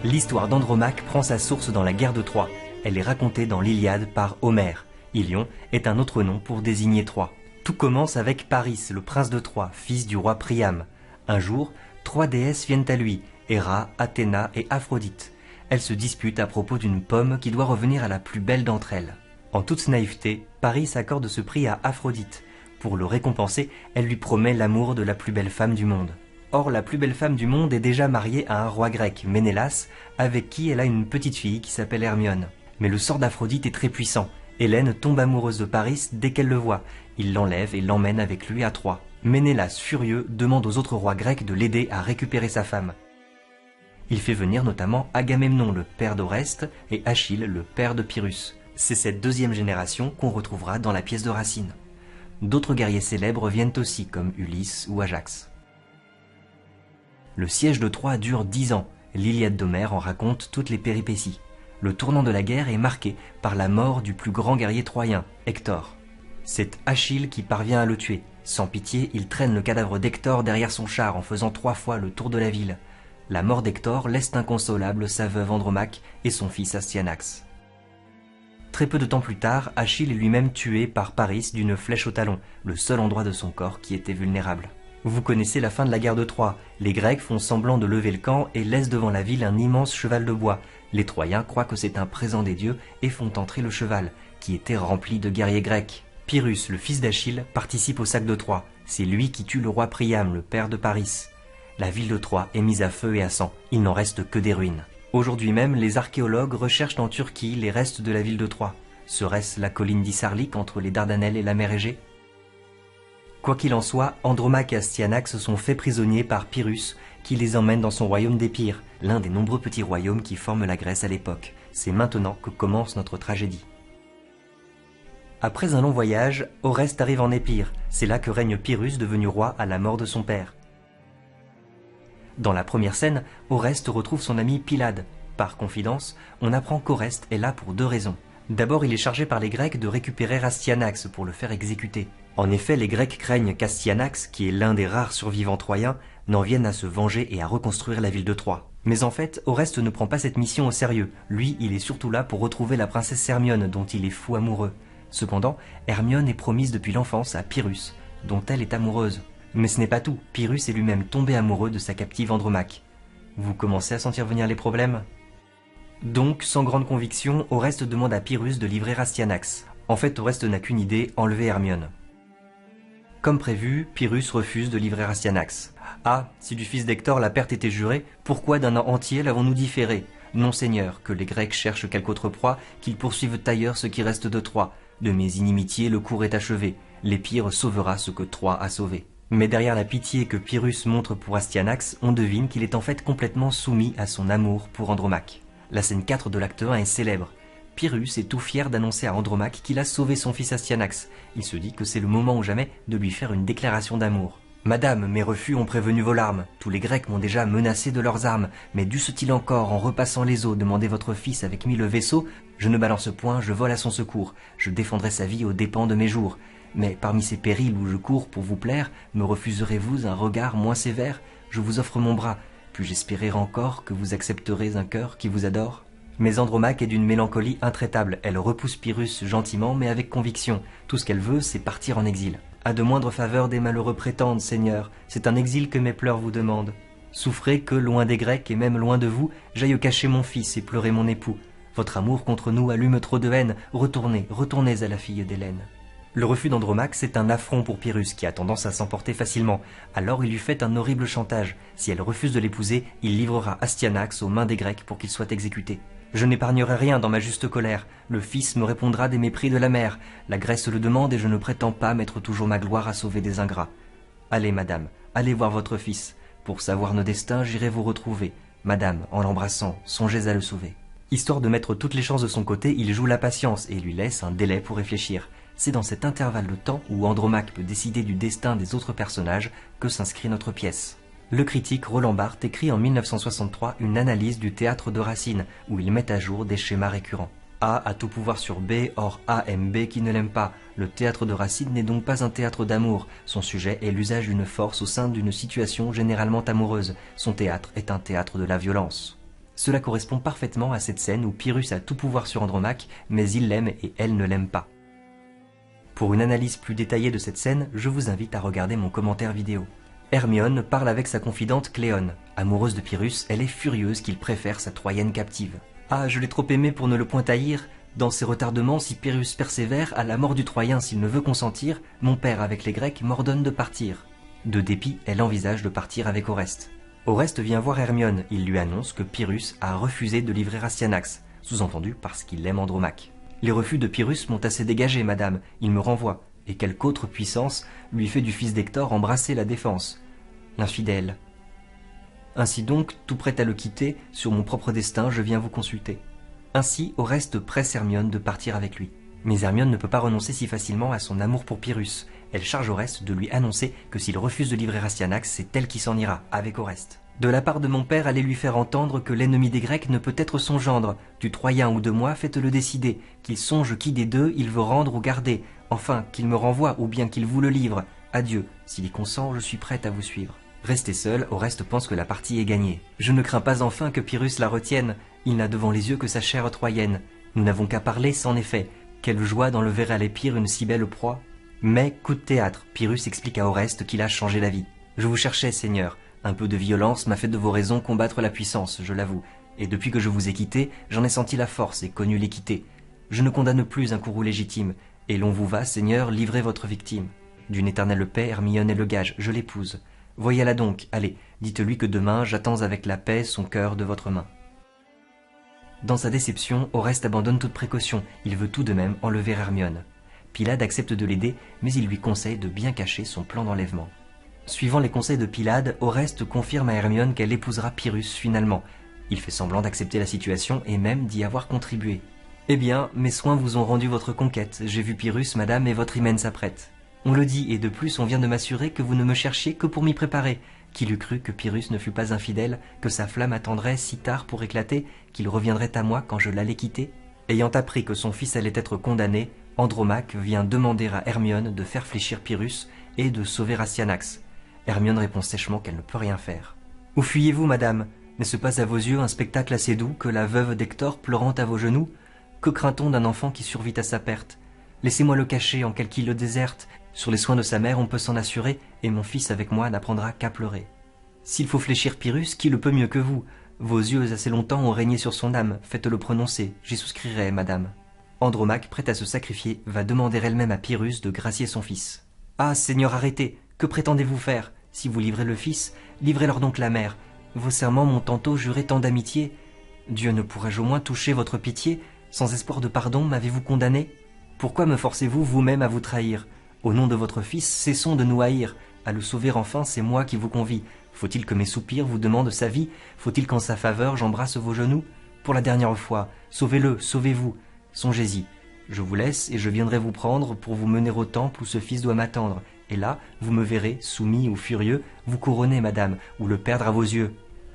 L'histoire d'Andromaque prend sa source dans la guerre de Troie. Elle est racontée dans l'Iliade par Homère. Ilion est un autre nom pour désigner Troie. Tout commence avec Paris, le prince de Troie, fils du roi Priam. Un jour, 3 déesses viennent à lui, Héra, Athéna et Aphrodite. Elles se disputent à propos d'une pomme qui doit revenir à la plus belle d'entre elles. En toute naïveté, Paris accorde ce prix à Aphrodite. Pour le récompenser, elle lui promet l'amour de la plus belle femme du monde. Or, la plus belle femme du monde est déjà mariée à un roi grec, Ménélas, avec qui elle a une petite fille qui s'appelle Hermione. Mais le sort d'Aphrodite est très puissant. Hélène tombe amoureuse de Paris dès qu'elle le voit. Il l'enlève et l'emmène avec lui à Troie. Ménélas, furieux, demande aux autres rois grecs de l'aider à récupérer sa femme. Il fait venir notamment Agamemnon, le père d'Oreste, et Achille, le père de Pyrrhus. C'est cette deuxième génération qu'on retrouvera dans la pièce de Racine. D'autres guerriers célèbres viennent aussi, comme Ulysse ou Ajax. Le siège de Troie dure 10 ans. L'Iliade d'Homère en raconte toutes les péripéties. Le tournant de la guerre est marqué par la mort du plus grand guerrier troyen, Hector. C'est Achille qui parvient à le tuer. Sans pitié, il traîne le cadavre d'Hector derrière son char en faisant 3 fois le tour de la ville. La mort d'Hector laisse inconsolable sa veuve Andromaque et son fils Astyanax. Très peu de temps plus tard, Achille est lui-même tué par Paris d'une flèche au talon, le seul endroit de son corps qui était vulnérable. Vous connaissez la fin de la guerre de Troie. Les Grecs font semblant de lever le camp et laissent devant la ville un immense cheval de bois. Les Troyens croient que c'est un présent des dieux et font entrer le cheval, qui était rempli de guerriers grecs. Pyrrhus, le fils d'Achille, participe au sac de Troie. C'est lui qui tue le roi Priam, le père de Paris. La ville de Troie est mise à feu et à sang. Il n'en reste que des ruines. Aujourd'hui même, les archéologues recherchent en Turquie les restes de la ville de Troie. Serait-ce la colline d'Issarlik entre les Dardanelles et la mer Égée ? Quoi qu'il en soit, Andromaque et Astyanax sont faits prisonniers par Pyrrhus, qui les emmène dans son royaume d'Épire, l'un des nombreux petits royaumes qui forment la Grèce à l'époque. C'est maintenant que commence notre tragédie. Après un long voyage, Oreste arrive en Épire. C'est là que règne Pyrrhus, devenu roi à la mort de son père. Dans la première scène, Oreste retrouve son ami Pylade. Par confidence, on apprend qu'Oreste est là pour 2 raisons. D'abord, il est chargé par les Grecs de récupérer Astyanax pour le faire exécuter. En effet, les Grecs craignent qu'Astyanax, qui est l'un des rares survivants troyens, n'en vienne à se venger et à reconstruire la ville de Troie. Mais en fait, Oreste ne prend pas cette mission au sérieux. Lui, il est surtout là pour retrouver la princesse Hermione, dont il est fou amoureux. Cependant, Hermione est promise depuis l'enfance à Pyrrhus, dont elle est amoureuse. Mais ce n'est pas tout, Pyrrhus est lui-même tombé amoureux de sa captive Andromaque. Vous commencez à sentir venir les problèmes ? Donc, sans grande conviction, Oreste demande à Pyrrhus de livrer Astyanax. En fait, Oreste n'a qu'une idée, enlever Hermione. Comme prévu, Pyrrhus refuse de livrer Astyanax. Ah, si du fils d'Hector la perte était jurée, pourquoi d'un an entier l'avons-nous différé ? Non Seigneur, que les Grecs cherchent quelque autre proie, qu'ils poursuivent ailleurs ce qui reste de Troie. De mes inimitiés, le cours est achevé. L'Épire sauvera ce que Troie a sauvé. Mais derrière la pitié que Pyrrhus montre pour Astyanax, on devine qu'il est en fait complètement soumis à son amour pour Andromaque. La scène 4 de l'acte 1 est célèbre. Pyrrhus est tout fier d'annoncer à Andromaque qu'il a sauvé son fils Astyanax. Il se dit que c'est le moment ou jamais de lui faire une déclaration d'amour. « Madame, mes refus ont prévenu vos larmes. Tous les Grecs m'ont déjà menacé de leurs armes. Mais dussent-ils encore, en repassant les eaux, demander votre fils avec 1000 vaisseaux ? Je ne balance point, je vole à son secours. Je défendrai sa vie aux dépens de mes jours. Mais parmi ces périls où je cours pour vous plaire, me refuserez-vous un regard moins sévère ? Je vous offre mon bras. Puis-je espérer encore que vous accepterez un cœur qui vous adore ? » Mais Andromaque est d'une mélancolie intraitable. Elle repousse Pyrrhus gentiment mais avec conviction. Tout ce qu'elle veut, c'est partir en exil. À de moindres faveurs des malheureux prétendent, Seigneur. C'est un exil que mes pleurs vous demandent. Souffrez que, loin des Grecs et même loin de vous, j'aille cacher mon fils et pleurer mon époux. Votre amour contre nous allume trop de haine. Retournez, retournez à la fille d'Hélène. Le refus d'Andromaque, c'est un affront pour Pyrrhus, qui a tendance à s'emporter facilement. Alors il lui fait un horrible chantage. Si elle refuse de l'épouser, il livrera Astyanax aux mains des Grecs pour qu'il soit exécuté. Je n'épargnerai rien dans ma juste colère. Le fils me répondra des mépris de la mère. La Grèce le demande et je ne prétends pas mettre toujours ma gloire à sauver des ingrats. Allez, madame, allez voir votre fils. Pour savoir nos destins, j'irai vous retrouver. Madame, en l'embrassant, songez à le sauver. Histoire de mettre toutes les chances de son côté, il joue la patience et lui laisse un délai pour réfléchir. C'est dans cet intervalle de temps où Andromaque peut décider du destin des autres personnages que s'inscrit notre pièce. Le critique Roland Barthes écrit en 1963 une analyse du théâtre de Racine, où il met à jour des schémas récurrents. A a tout pouvoir sur B, or A aime B qui ne l'aime pas. Le théâtre de Racine n'est donc pas un théâtre d'amour. Son sujet est l'usage d'une force au sein d'une situation généralement amoureuse. Son théâtre est un théâtre de la violence. Cela correspond parfaitement à cette scène où Pyrrhus a tout pouvoir sur Andromaque, mais il l'aime et elle ne l'aime pas. Pour une analyse plus détaillée de cette scène, je vous invite à regarder mon commentaire vidéo. Hermione parle avec sa confidente Cléone. Amoureuse de Pyrrhus, elle est furieuse qu'il préfère sa Troyenne captive. « Ah, je l'ai trop aimé pour ne le point haïr. Dans ses retardements, si Pyrrhus persévère, à la mort du Troyen s'il ne veut consentir, mon père avec les Grecs m'ordonne de partir. » De dépit, elle envisage de partir avec Oreste. Oreste vient voir Hermione, il lui annonce que Pyrrhus a refusé de livrer Astyanax, sous-entendu parce qu'il aime Andromaque. « Les refus de Pyrrhus m'ont assez dégagé, madame, il me renvoie. Et quelque autre puissance lui fait du fils d'Hector embrasser la défense. L'infidèle. Ainsi donc, tout prêt à le quitter, sur mon propre destin, je viens vous consulter. » Ainsi, Oreste presse Hermione de partir avec lui. Mais Hermione ne peut pas renoncer si facilement à son amour pour Pyrrhus. Elle charge Oreste de lui annoncer que s'il refuse de livrer Astyanax, c'est elle qui s'en ira, avec Oreste. « De la part de mon père, allez lui faire entendre que l'ennemi des Grecs ne peut être son gendre. Du Troyen ou de moi, faites-le décider. Qu'il songe qui des deux il veut rendre ou garder. Enfin, qu'il me renvoie ou bien qu'il vous le livre. Adieu. S'il y consent, je suis prête à vous suivre. » Resté seul, Oreste pense que la partie est gagnée. « Je ne crains pas enfin que Pyrrhus la retienne. Il n'a devant les yeux que sa chère Troyenne. Nous n'avons qu'à parler, c'en est fait. Quelle joie d'enlever à l'épire une si belle proie. » Mais, coup de théâtre, Pyrrhus explique à Oreste qu'il a changé d'avis. « Je vous cherchais, Seigneur. Un peu de violence m'a fait de vos raisons combattre la puissance, je l'avoue. Et depuis que je vous ai quitté, j'en ai senti la force et connu l'équité. Je ne condamne plus un courroux légitime. Et l'on vous va, Seigneur, livrer votre victime. D'une éternelle paix, Hermione est le gage, je l'épouse. Voyez-la donc, allez, dites-lui que demain, j'attends avec la paix son cœur de votre main. » Dans sa déception, Oreste abandonne toute précaution, il veut tout de même enlever Hermione. Pylade accepte de l'aider, mais il lui conseille de bien cacher son plan d'enlèvement. Suivant les conseils de Pylade, Oreste confirme à Hermione qu'elle épousera Pyrrhus finalement. Il fait semblant d'accepter la situation et même d'y avoir contribué. « Eh bien, mes soins vous ont rendu votre conquête, j'ai vu Pyrrhus, madame, et votre hymen s'apprête. On le dit, et de plus on vient de m'assurer que vous ne me cherchiez que pour m'y préparer. Qu'il eût cru que Pyrrhus ne fût pas infidèle, que sa flamme attendrait si tard pour éclater, qu'il reviendrait à moi quand je l'allais quitter. Ayant appris que son fils allait être condamné, Andromaque vient demander à Hermione de faire fléchir Pyrrhus et de sauver Astyanax. Hermione répond sèchement qu'elle ne peut rien faire. « Où fuyez-vous, madame? N'est-ce pas à vos yeux un spectacle assez doux que la veuve d'Hector pleurant à vos genoux? Que craint-on d'un enfant qui survit à sa perte? Laissez-moi le cacher en quelque île déserte. Sur les soins de sa mère, on peut s'en assurer, et mon fils avec moi n'apprendra qu'à pleurer. S'il faut fléchir Pyrrhus, qui le peut mieux que vous? Vos yeux assez longtemps ont régné sur son âme, faites-le prononcer, j'y souscrirai, madame. » Andromaque, prête à se sacrifier, va demander elle-même à Pyrrhus de gracier son fils. « Ah, Seigneur, arrêtez! Que prétendez-vous faire? Si vous livrez le fils, livrez-leur donc la mère. Vos serments m'ont tantôt juré tant d'amitié. Dieu, ne pourrais-je au moins toucher votre pitié? Sans espoir de pardon, m'avez-vous condamné? Pourquoi me forcez-vous vous-même à vous trahir? Au nom de votre fils, cessons de nous haïr. À le sauver enfin, c'est moi qui vous convie. Faut-il que mes soupirs vous demandent sa vie? Faut-il qu'en sa faveur j'embrasse vos genoux? Pour la dernière fois, sauvez-le, sauvez-vous. Songez-y. Je vous laisse et je viendrai vous prendre pour vous mener au temple où ce fils doit m'attendre. Et là, vous me verrez, soumis ou furieux, vous couronner, madame, ou le perdre à vos yeux. »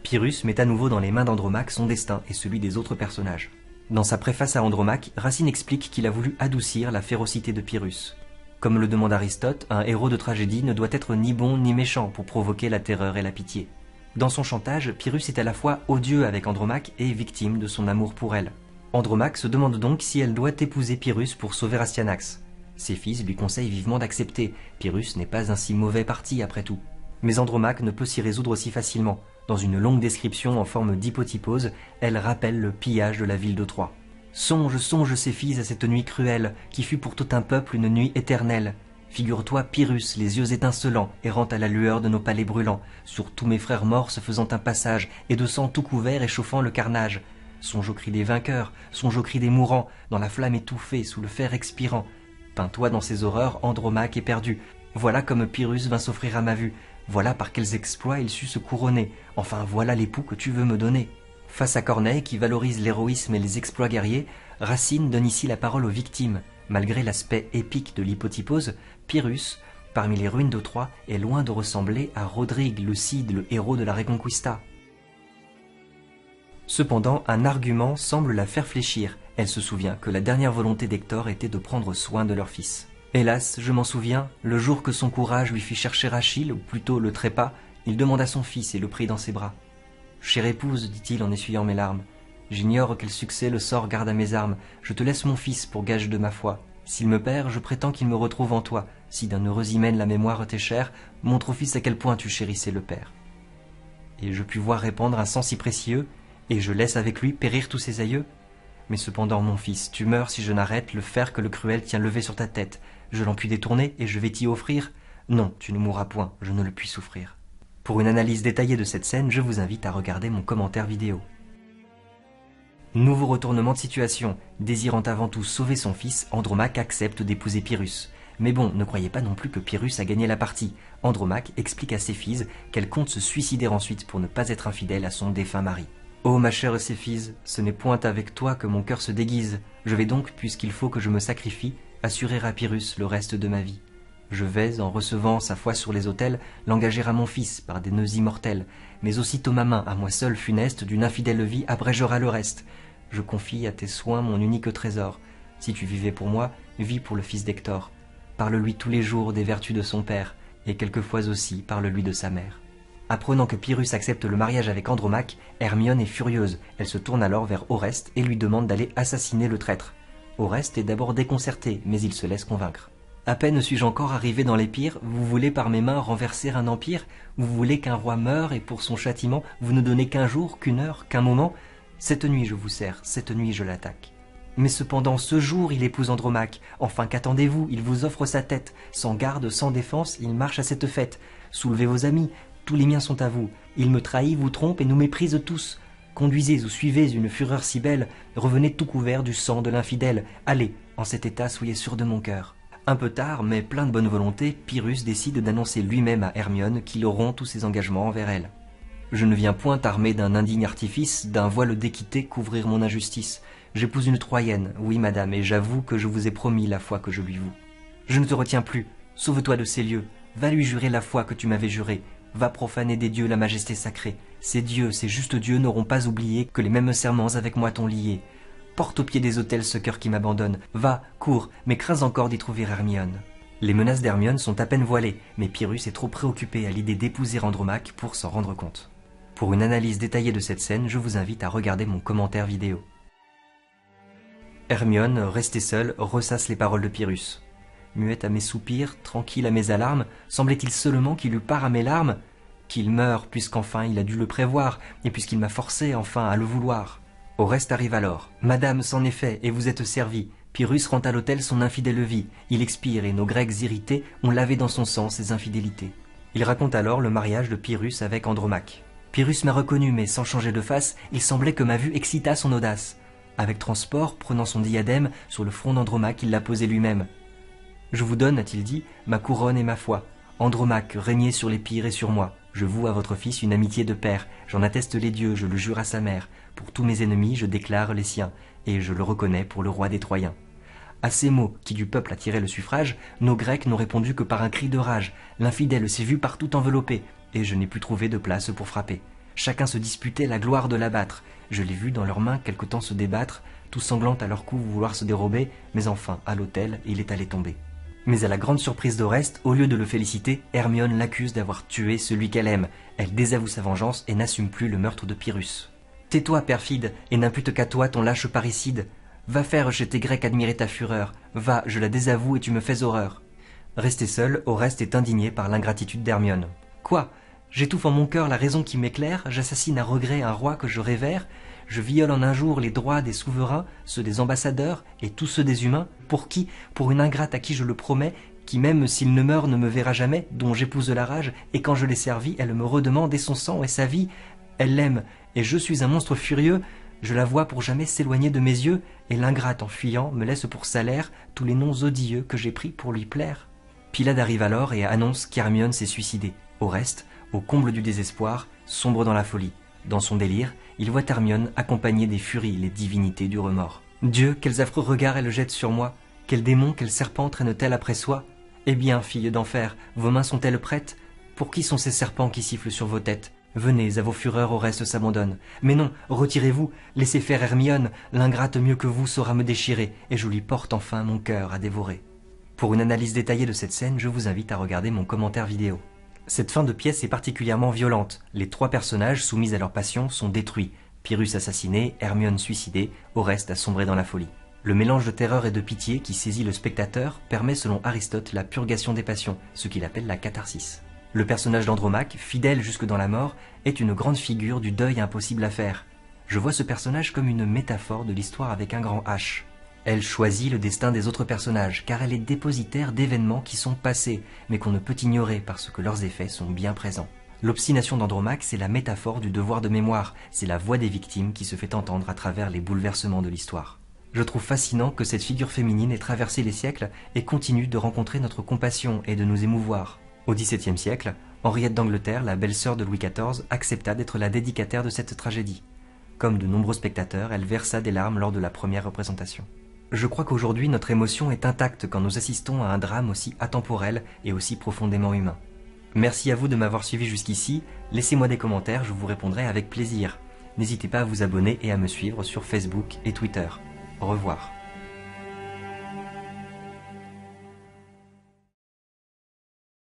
Pyrrhus met à nouveau dans les mains d'Andromaque son destin et celui des autres personnages. Dans sa préface à Andromaque, Racine explique qu'il a voulu adoucir la férocité de Pyrrhus. Comme le demande Aristote, un héros de tragédie ne doit être ni bon ni méchant pour provoquer la terreur et la pitié. Dans son chantage, Pyrrhus est à la fois odieux avec Andromaque et victime de son amour pour elle. Andromaque se demande donc si elle doit épouser Pyrrhus pour sauver Astyanax. Ses fils lui conseillent vivement d'accepter, Pyrrhus n'est pas un si mauvais parti après tout. Mais Andromaque ne peut s'y résoudre si facilement. Dans une longue description en forme d'hypotypose, elle rappelle le pillage de la ville de Troie. « Songe, songe ces filles à cette nuit cruelle, qui fut pour tout un peuple une nuit éternelle. Figure-toi Pyrrhus, les yeux étincelants, errant à la lueur de nos palais brûlants, sur tous mes frères morts se faisant un passage, et de sang tout couvert échauffant le carnage. Songe au cri des vainqueurs, songe au cri des mourants, dans la flamme étouffée, sous le fer expirant. Peins-toi dans ces horreurs, Andromaque éperdu. Voilà comme Pyrrhus vint s'offrir à ma vue. Voilà par quels exploits il sut se couronner. Enfin, voilà l'époux que tu veux me donner. » Face à Corneille, qui valorise l'héroïsme et les exploits guerriers, Racine donne ici la parole aux victimes. Malgré l'aspect épique de l'hypotypose, Pyrrhus, parmi les ruines de Troie, est loin de ressembler à Rodrigue le Cid, le héros de la Reconquista. Cependant, un argument semble la faire fléchir. Elle se souvient que la dernière volonté d'Hector était de prendre soin de leur fils. « Hélas, je m'en souviens, le jour que son courage lui fit chercher Achille, ou plutôt le trépas, il demanda son fils et le prit dans ses bras. « Chère épouse, dit-il en essuyant mes larmes, j'ignore quel succès le sort garde à mes armes. Je te laisse mon fils pour gage de ma foi. S'il me perd, je prétends qu'il me retrouve en toi. Si d'un heureux hymen la mémoire t'est chère, montre au fils à quel point tu chérissais le père. » Et je puis voir répandre un sang si précieux, et je laisse avec lui périr tous ses aïeux. Mais cependant, mon fils, tu meurs si je n'arrête le fer que le cruel tient levé sur ta tête. Je l'en puis détourner, et je vais t'y offrir. Non, tu ne mourras point, je ne le puis souffrir. Pour une analyse détaillée de cette scène, je vous invite à regarder mon commentaire vidéo. Nouveau retournement de situation. Désirant avant tout sauver son fils, Andromaque accepte d'épouser Pyrrhus. Mais bon, ne croyez pas non plus que Pyrrhus a gagné la partie. Andromaque explique à Céphise qu'elle compte se suicider ensuite pour ne pas être infidèle à son défunt mari. « Oh ma chère Céphise, ce n'est point avec toi que mon cœur se déguise. Je vais donc, puisqu'il faut que je me sacrifie, assurer à Pyrrhus le reste de ma vie. Je vais, en recevant sa foi sur les autels, l'engager à mon fils par des nœuds immortels. Mais aussitôt ma main, à moi seule funeste, d'une infidèle vie abrégera le reste. Je confie à tes soins mon unique trésor. Si tu vivais pour moi, vis pour le fils d'Hector. Parle-lui tous les jours des vertus de son père, et quelquefois aussi parle-lui de sa mère. » Apprenant que Pyrrhus accepte le mariage avec Andromaque, Hermione est furieuse. Elle se tourne alors vers Oreste et lui demande d'aller assassiner le traître. Oreste est d'abord déconcerté, mais il se laisse convaincre. « À peine suis-je encore arrivé dans l'Épire, vous voulez par mes mains renverser un empire? Vous voulez qu'un roi meure et pour son châtiment, vous ne donnez qu'un jour, qu'une heure, qu'un moment? Cette nuit je vous sers, cette nuit je l'attaque. » Mais cependant, ce jour, il épouse Andromaque. Enfin, qu'attendez-vous? Il vous offre sa tête. Sans garde, sans défense, il marche à cette fête. Soulevez vos amis, tous les miens sont à vous. Il me trahit, vous trompe et nous méprise tous. Conduisez ou suivez une fureur si belle, revenez tout couvert du sang de l'infidèle. Allez, en cet état, soyez sûr de mon cœur. Un peu tard, mais plein de bonne volonté, Pyrrhus décide d'annoncer lui-même à Hermione qu'il rompt tous ses engagements envers elle. « Je ne viens point armé d'un indigne artifice, d'un voile d'équité couvrir mon injustice. J'épouse une Troyenne, oui madame, et j'avoue que je vous ai promis la foi que je lui voue. Je ne te retiens plus, sauve-toi de ces lieux, va lui jurer la foi que tu m'avais jurée, va profaner des dieux la majesté sacrée. Ces dieux, ces justes dieux n'auront pas oublié que les mêmes serments avec moi t'ont lié. Porte au pied des autels ce cœur qui m'abandonne, va, cours, mais crains encore d'y trouver Hermione. » Les menaces d'Hermione sont à peine voilées, mais Pyrrhus est trop préoccupé à l'idée d'épouser Andromaque pour s'en rendre compte. Pour une analyse détaillée de cette scène, je vous invite à regarder mon commentaire vidéo. Hermione, restée seule, ressasse les paroles de Pyrrhus. Muette à mes soupirs, tranquille à mes alarmes, semblait-il seulement qu'il eût part à mes larmes? Qu'il meure, puisqu'enfin il a dû le prévoir, et puisqu'il m'a forcé enfin à le vouloir. Oreste arrive alors. « Madame, c'en est fait, et vous êtes servie. Pyrrhus rend à l'autel son infidèle vie. Il expire, et nos Grecs irrités ont lavé dans son sang ses infidélités. » Il raconte alors le mariage de Pyrrhus avec Andromaque. Pyrrhus m'a reconnu, mais sans changer de face, il semblait que ma vue excitât son audace. Avec transport, prenant son diadème, sur le front d'Andromaque, il l'a posé lui-même. « Je vous donne, a-t-il dit, ma couronne et ma foi. Andromaque, régnez sur l'Épire et sur moi. Je voue à votre fils une amitié de père. J'en atteste les dieux, je le jure à sa mère. Pour tous mes ennemis, je déclare les siens, et je le reconnais pour le roi des Troyens. » À ces mots, qui du peuple attiraient le suffrage, nos Grecs n'ont répondu que par un cri de rage. L'infidèle s'est vu partout enveloppé, et je n'ai pu trouver de place pour frapper. Chacun se disputait la gloire de l'abattre. Je l'ai vu dans leurs mains quelque temps se débattre, tout sanglant à leur cou vouloir se dérober, mais enfin, à l'autel, il est allé tomber. Mais à la grande surprise d'Oreste, au lieu de le féliciter, Hermione l'accuse d'avoir tué celui qu'elle aime. Elle désavoue sa vengeance et n'assume plus le meurtre de Pyrrhus. « Tais-toi, perfide, et n'impute qu'à toi ton lâche parricide. Va faire chez tes Grecs admirer ta fureur. Va, je la désavoue et tu me fais horreur. » Resté seul, Oreste est indigné par l'ingratitude d'Hermione. « Quoi ? J'étouffe en mon cœur la raison qui m'éclaire, j'assassine à regret un roi que je révère, je viole en un jour les droits des souverains, ceux des ambassadeurs et tous ceux des humains, pour qui, pour une ingrate à qui je le promets, qui même s'il ne meurt ne me verra jamais, dont j'épouse la rage, et quand je l'ai servie, elle me redemande et son sang et sa vie, elle l'aime, et je suis un monstre furieux, je la vois pour jamais s'éloigner de mes yeux, et l'ingrate en fuyant me laisse pour salaire tous les noms odieux que j'ai pris pour lui plaire. » Pylade arrive alors et annonce qu'Hermione s'est suicidée. Oreste, au comble du désespoir, sombre dans la folie. Dans son délire, il voit Hermione accompagner des furies les divinités du remords. « Dieu, quels affreux regards elle jette sur moi! Quel démon, quel serpent traîne-t-elle après soi? Eh bien, filles d'enfer, vos mains sont-elles prêtes? Pour qui sont ces serpents qui sifflent sur vos têtes? Venez, à vos fureurs Oreste s'abandonne. Mais non, retirez-vous, laissez faire Hermione, l'ingrate mieux que vous saura me déchirer, et je lui porte enfin mon cœur à dévorer. » Pour une analyse détaillée de cette scène, je vous invite à regarder mon commentaire vidéo. Cette fin de pièce est particulièrement violente. Les 3 personnages soumis à leur passion sont détruits. Pyrrhus assassiné, Hermione suicidée, Oreste a sombré dans la folie. Le mélange de terreur et de pitié qui saisit le spectateur permet selon Aristote la purgation des passions, ce qu'il appelle la catharsis. Le personnage d'Andromaque, fidèle jusque dans la mort, est une grande figure du deuil impossible à faire. Je vois ce personnage comme une métaphore de l'histoire avec un grand H. Elle choisit le destin des autres personnages, car elle est dépositaire d'événements qui sont passés, mais qu'on ne peut ignorer parce que leurs effets sont bien présents. L'obstination d'Andromaque, c'est la métaphore du devoir de mémoire, c'est la voix des victimes qui se fait entendre à travers les bouleversements de l'histoire. Je trouve fascinant que cette figure féminine ait traversé les siècles et continue de rencontrer notre compassion et de nous émouvoir. Au XVIIe siècle, Henriette d'Angleterre, la belle-sœur de Louis XIV, accepta d'être la dédicataire de cette tragédie. Comme de nombreux spectateurs, elle versa des larmes lors de la première représentation. Je crois qu'aujourd'hui notre émotion est intacte quand nous assistons à un drame aussi atemporel et aussi profondément humain. Merci à vous de m'avoir suivi jusqu'ici, laissez-moi des commentaires, je vous répondrai avec plaisir. N'hésitez pas à vous abonner et à me suivre sur Facebook et Twitter. Au revoir.